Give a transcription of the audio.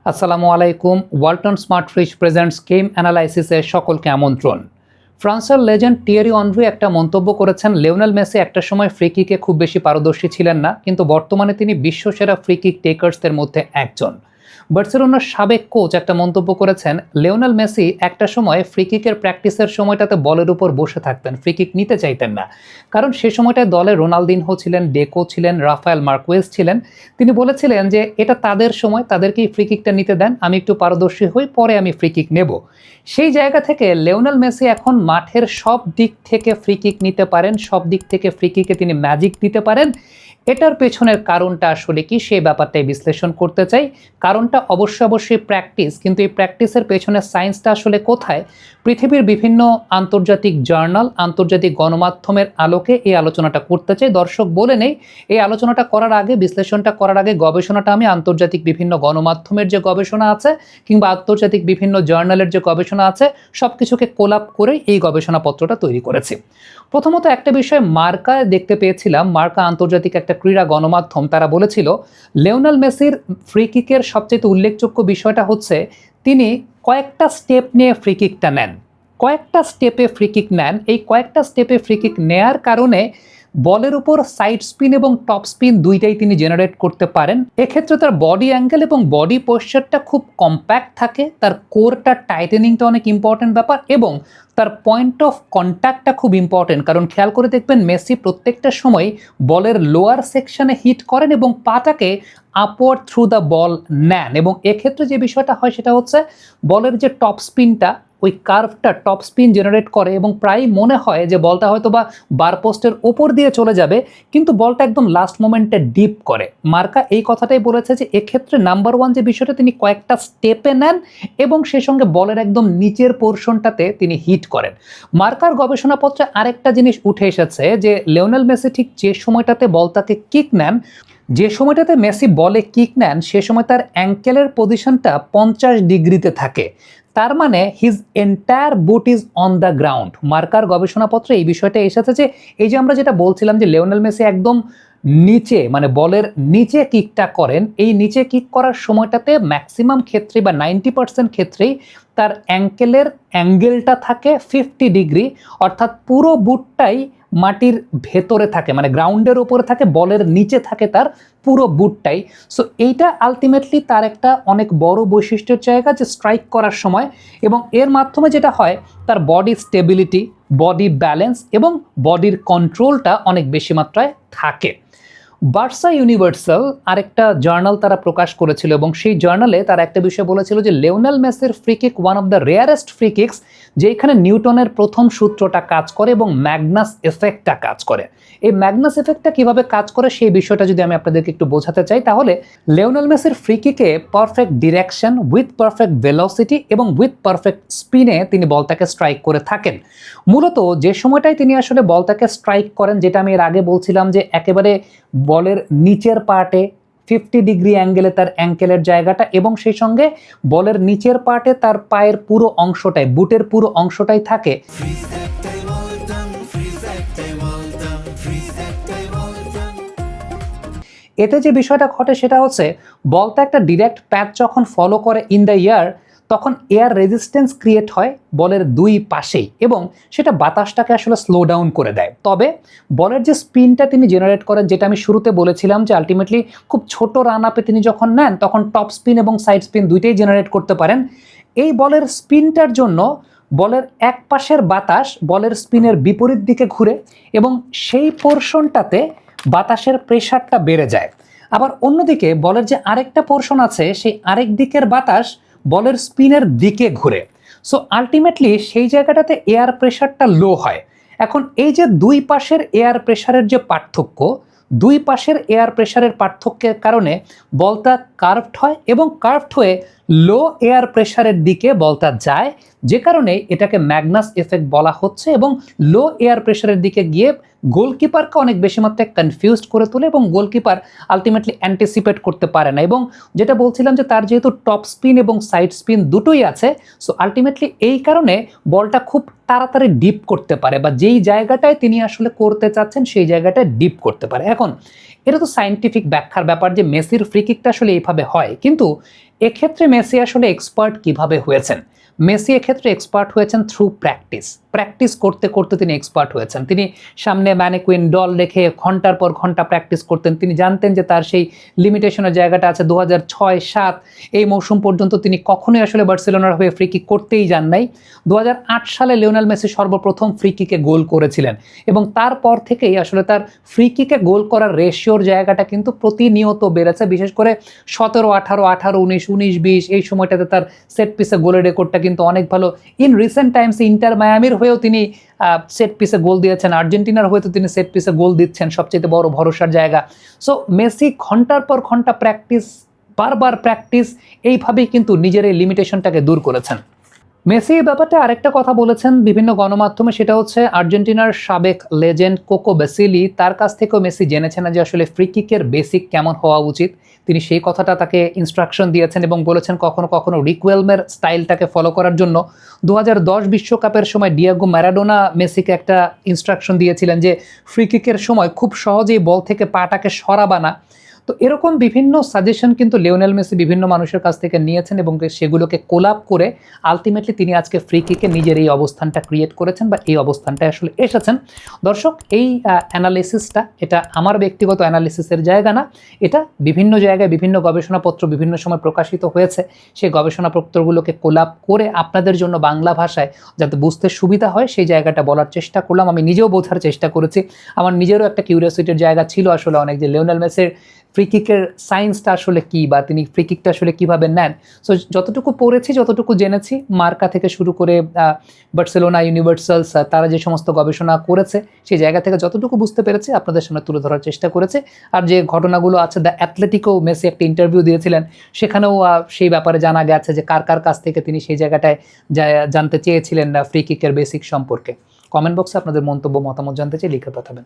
আসসালামু আলাইকুম। Walton smart fridge presents game অ্যানালাইসিসে সকলকে আমন্ত্রণ। ফ্রান্সের লেজেন্ড টিয়েরি অনরি একটা মন্তব্য করেছেন, লিওনেল মেসি একটা সময় ফ্রি কিকে খুব বেশি পারদর্শী ছিলেন না, কিন্তু বর্তমানে তিনি বিশ্বসেরা ফ্রি কিক টেকার্সদের মধ্যে একজন। বার্সেলোনার সাবেক কোচ একটা মন্তব্য করেছেন, লিওনেল মেসি একটা সময় ফ্রি কিকের প্র্যাকটিসের সময়টাতে বলের উপর বসে থাকতেন, ফ্রি কিক নিতে চাইতেন না, কারণ সে সময়টায় দলে রোনালদিনহো ছিলেন, ডেকো ছিলেন, রাফায়েল মার্কুয়েজ ছিলেন। তিনি বলেছিলেন যে এটা তাদের সময়, তাদেরকেই ফ্রি কিকটা নিতে দেন, আমি একটু পারদর্শী হই, পরে আমি ফ্রি কিক নেব। সেই জায়গা থেকে লিওনেল মেসি এখন মাঠের সব দিক থেকে ফ্রি কিক নিতে পারেন, সব দিক থেকে ফ্রি কিকে তিনি ম্যাজিক দিতে পারেন। এটার পেছনের কারণটা আসলে কি, সেই ব্যাপারটাই বিশ্লেষণ করতে চাই। কারণটা অবশ্যই প্র্যাকটিস, কিন্তু এই প্র্যাকটিসের পেছনের সায়েন্সটা আসলে কোথায়? পৃথিবীর বিভিন্ন আন্তর্জাতিক জার্নাল, আন্তর্জাতিক গণমাধ্যমের আলোকে এই আলোচনাটা করতে চাই। দর্শক বলে নেই, এই আলোচনাটা করার আগে, বিশ্লেষণটা করার আগে গবেষণাটা আমি আন্তর্জাতিক বিভিন্ন গণমাধ্যমের যে গবেষণা আছে কিংবা আন্তর্জাতিক বিভিন্ন জার্নালের যে গবেষণা আছে, সব কিছুকে কোলাপ করে এই গবেষণাপত্রটা তৈরি করেছি। প্রথমত একটা বিষয় মার্কায় দেখতে পেয়েছিলাম, মার্কা আন্তর্জাতিক একটা ক্রীড়া গণমাধ্যম, তারা বলেছিল লিওনেল মেসির ফ্রি কিকের সবচেয়ে উল্লেখযোগ্য বিষয়টা হচ্ছে তিনি কয়েকটা স্টেপ নিয়ে ফ্রি কিকটা নেন, কয়েকটা স্টেপে ফ্রি কিক নেন। এই কয়েকটা স্টেপে ফ্রি কিক নেয়ার কারণে বলের উপর সাইড স্পিন এবং টপ স্পিন দুইটাই তিনি জেনারেট করতে পারেন। এক্ষেত্রে তার বডি অ্যাঙ্গেল এবং বডি পোশ্চারটা খুব কম্প্যাক্ট থাকে, তার কোরটা টাইটেনিংটা অনেক ইম্পর্টেন্ট ব্যাপার, এবং তার পয়েন্ট অফ কন্ট্যাক্টটা খুব ইম্পর্টেন্ট। কারণ খেয়াল করে দেখবেন মেসি প্রত্যেকটা সময় বলের লোয়ার সেকশনে হিট করেন এবং পাটাকে আপওয়ার্ড থ্রু দ্য বল নেন, এবং এক্ষেত্রে যে বিষয়টা হয় সেটা হচ্ছে বলের যে টপ স্পিনটা, ওই কার্ভটা টপ স্পিন জেনারেট করে এবং প্রায় মনে হয় যে বলটা হয়তো বা বার পোস্টের ওপর দিয়ে চলে যাবে, কিন্তু বলটা একদম লাস্ট মোমেন্টে ডিপ করে। মার্কা এই কথাটাই বলেছে যে এক্ষেত্রে নাম্বার ওয়ান যে বিষয়টা, তিনি কয়েকটা স্টেপে নেন এবং সেই সঙ্গে বলের একদম নিচের পোর্শনটাতে তিনি হিট করেন। মার্কার গবেষণাপত্রে আরেকটা জিনিস উঠে এসেছে যে লিওনেল মেসি ঠিক যে সময়টাতে বলটাকে কিক নেন, যে সময়টাতে মেসি বলে কিক নেন, সে সময় তার অ্যাঙ্কেলের পজিশনটা 50 ডিগ্রিতে থাকে। তার মানে his entire boot is on the ground. মার্কার গবেষণাপত্রে এই বিষয়টা এসেছে যে এই যে আমরা যেটা বলছিলাম যে লিওনেল মেসি একদম নিচে, মানে বলের নিচে কিকটা করেন, এই নিচে কিক করার সময়টাতে ম্যাক্সিমাম ক্ষেত্রে বা 90% ক্ষেত্রেই তার অ্যাঙ্কেলের অ্যাঙ্গেলটা থাকে 50 ডিগ্রি, অর্থাৎ পুরো বুটটাই মাটির ভেতরে থাকে, মানে গ্রাউন্ডের উপরে থাকে, বলের নিচে থাকে তার পুরো বুটটাই। সো এইটা আলটিমেটলি তার একটা অনেক বড় বৈশিষ্ট্যের জায়গা যে স্ট্রাইক করার সময়, এবং এর মাধ্যমে যেটা হয় তার বডি স্টেবিলিটি, বডি ব্যালেন্স এবং বডির কন্ট্রোলটা অনেক বেশি মাত্রায় থাকে। বার্সা ইউনিভার্সাল আরেকটা জার্নাল তারা প্রকাশ করেছিল এবং সেই জার্নালে তারা একটা বিষয় বলেছিল যে লিওনেল মেসির free kick one of the rarest free kicks, যেখানে নিউটনের প্রথম সূত্রটা কাজ করে এবং ম্যাগনাস এফেক্টটা কাজ করে। এই ম্যাগনাস এফেক্টটা কিভাবে কাজ করে সেই বিষয়টা যদি আমি আপনাদেরকে একটু বোঝাতে চাই, তাহলে লিওনেল মেসির ফ্রি কিকে perfect direction with perfect velocity এবং উইথ পারফেক্ট স্পিনে তিনি বলটাকে স্ট্রাইক করে থাকেন। মূলত যে সময়টাই তিনি আসলে বলটাকে স্ট্রাইক করেন, যেটা আমি এর আগে বলছিলাম যে একেবারে বলের নিচের পার্টে 50 ডিগ্রি অ্যাঙ্গেলে তার অ্যাঙ্কেলের জায়গাটা, এবং সেই সঙ্গে বলের নিচের পার্টে তার পায়ের পুরো অংশটাই, বুটের পুরো অংশটাই থাকে। এতে যে বিষয়টা ঘটে সেটা হচ্ছে বলটা একটা ডিরেক্ট প্যাচ যখন ফলো করে ইন দ্য এয়ার, তখন এয়ার রেজিস্ট্যান্স ক্রিয়েট হয় বলের দুই পাশেই, এবং সেটা বাতাসটাকে আসলে স্লো ডাউন করে দেয়। তবে বলের যে স্পিনটা তিনি জেনারেট করেন, যেটা আমি শুরুতে বলেছিলাম যে আলটিমেটলি খুব ছোট রান আপে তিনি যখন নেন তখন টপ স্পিন এবং সাইড স্পিন দুইটাই জেনারেট করতে পারেন। এই বলের স্পিনটার জন্য বলের এক পাশের বাতাস বলের স্পিনের বিপরীত দিকে ঘুরে এবং সেই পোর্শনটাতে বাতাসের প্রেশারটা বেড়ে যায়। আবার অন্যদিকে বলের যে আরেকটা পোর্শন আছে, সেই আরেক দিকের বাতাস বলের স্পিনের দিকে ঘুরে। সো আলটিমেটলি সেই জায়গাটাতে এয়ার প্রেশারটা লো হয়। এখন এই যে দুই পাশের এয়ার প্রেশারের যে পার্থক্য, দুই পাশের এয়ার প্রেশারের পার্থক্যের কারণে বলটা কার্ভড হয় এবং কার্ভড হয়ে লো এয়ার প্রেশারের দিকে বলটা যায়, যে কারণে এটাকে ম্যাগনাস এফেক্ট বলা হচ্ছে, এবং লো এয়ার প্রেশারের দিকে গিয়ে গোলকিপারকে অনেক বেশি মাত্রায় কনফিউজড করে তোলে এবং গোলকিপার আলটিমেটলি অ্যান্টিসিপেট করতে পারে না। এবং যেটা বলছিলাম যে তার যেহেতু টপ স্পিন এবং সাইড স্পিন দুটোই আছে, সো আলটিমেটলি এই কারণে বলটা খুব তাড়াতাড়ি ডিপ করতে পারে, বা যেই জায়গাটায় তিনি আসলে করতে চাচ্ছেন সেই জায়গাটায় ডিপ করতে পারে। এখন এটা তো সায়েন্টিফিক ব্যাখ্যার ব্যাপার যে মেসির ফ্রি কিকটা আসলে এইভাবে হয়, কিন্তু এক্ষেত্রে মেসি আসলে এক্সপার্ট কিভাবে হয়েছেন? মেসি এক্ষেত্রে এক্সপার্ট হয়েছেন থ্রু প্র্যাকটিস করতে করতে তিনি এক্সপার্ট হয়েছেন। তিনি সামনে ম্যানিকুইন ডল রেখে ঘন্টার পর ঘন্টা প্র্যাকটিস করতেন। তিনি জানতেন যে তার সেই লিমিটেশনের জায়গাটা আছে। 2006-07 এই মৌসুম পর্যন্ত তিনি কখনোই আসলে বার্সেলোনার হয়ে ফ্রি কিক করতেই যান নাই। 2008 সালে লিওনেল মেসি সর্বপ্রথম ফ্রি কিকে গোল করেছিলেন এবং তারপর থেকেই আসলে তার ফ্রি কিকে গোল করার রেশিওর জায়গাটা কিন্তু প্রতিনিয়ত বেড়েছে। বিশেষ করে 17, 18, 19, 19-20 এই সময়টাতে তার সেট পিসে গোলের রেকর্ডটা কিন্তু অনেক ভালো। ইন রিসেন্ট টাইমস ইন্টার মায়ামির হয়েও তিনি সেট পিসে গোল দিয়েছেন, আর্জেন্টিনার হয়তো তিনি সেট পিসে গোল দিচ্ছেন, সবচেয়ে বড় ভরসার জায়গা। সো মেসি ঘন্টার পর ঘন্টা প্র্যাকটিস, বারবার প্র্যাকটিস, এইভাবেই কিন্তু নিজের এই লিমিটেশনটাকে দূর করেছেন। মেসি এই ব্যাপারটা আরেকটা কথা বলেছেন বিভিন্ন গণমাধ্যমে, সেটা হচ্ছে আর্জেন্টিনার সাবেক লেজেন্ড কোকো বেসিলি, তার কাছ থেকেও মেসি জেনেছেন যে আসলে ফ্রি কিকের বেসিক কেমন হওয়া উচিত। তিনি সেই কথাটা তাকে ইনস্ট্রাকশন দিয়েছেন এবং বলেছেন কখনো কখনো রিকওয়েলমের স্টাইলটাকে ফলো করার জন্য। 2010 বিশ্বকাপের সময় ডিয়েগো ম্যারাডোনা মেসিকে একটা ইনস্ট্রাকশন দিয়েছিলেন যে ফ্রি কিকের সময় খুব সহজেই বল থেকে পাটাকে সরাবা না। তো এরকম বিভিন্ন সাজেশন কিন্তু লিওনেল মেসি বিভিন্ন মানুষের কাছ থেকে নিয়েছেন এবং সেগুলোকে কোলাপ করে আলটিমেটলি তিনি আজকে ফ্রি কিকে নিজের এই অবস্থানটা ক্রিয়েট করেছেন বা এই অবস্থানটায় আসলে এসেছেন। দর্শক, এই অ্যানালিসিসটা এটা আমার ব্যক্তিগত অ্যানালিসিসের জায়গা না, এটা বিভিন্ন জায়গায় বিভিন্ন গবেষণাপত্র বিভিন্ন সময় প্রকাশিত হয়েছে। সেই গবেষণাপত্রগুলোকে কোলাপ করে আপনাদের জন্য বাংলা ভাষায় যাতে বুঝতে সুবিধা হয় সেই জায়গাটা বলার চেষ্টা করলাম। আমি নিজেও বোঝার চেষ্টা করেছি। আমার নিজেরও একটা কিউরিওসিটির জায়গা ছিল আসলে অনেক, যে লিওনেল মেসির ফ্রি কিকের সায়েন্সটা আসলে কী বা তিনি ফ্রি কিকটা আসলে কীভাবে নেন। সো যতটুকু পড়েছি, যতটুকু জেনেছি, মার্কা থেকে শুরু করে বার্সেলোনা, ইউনিভার্সালস, তারা যে সমস্ত গবেষণা করেছে সেই জায়গা থেকে যতটুকু বুঝতে পেরেছি আপনাদের সামনে তুলে ধরার চেষ্টা করেছে। আর যে ঘটনাগুলো আছে, দ্য অ্যাথলেটিকও মেসি একটা ইন্টারভিউ দিয়েছিলেন, সেখানেও সেই ব্যাপারে জানা গেছে যে কার কার কাছ থেকে তিনি সেই জায়গাটায় জানতে চেয়েছিলেন ফ্রি কিকের বেসিক সম্পর্কে। কমেন্ট বক্সে আপনাদের মন্তব্য, মতামত জানতে চাই, লিখে পাঠাবেন।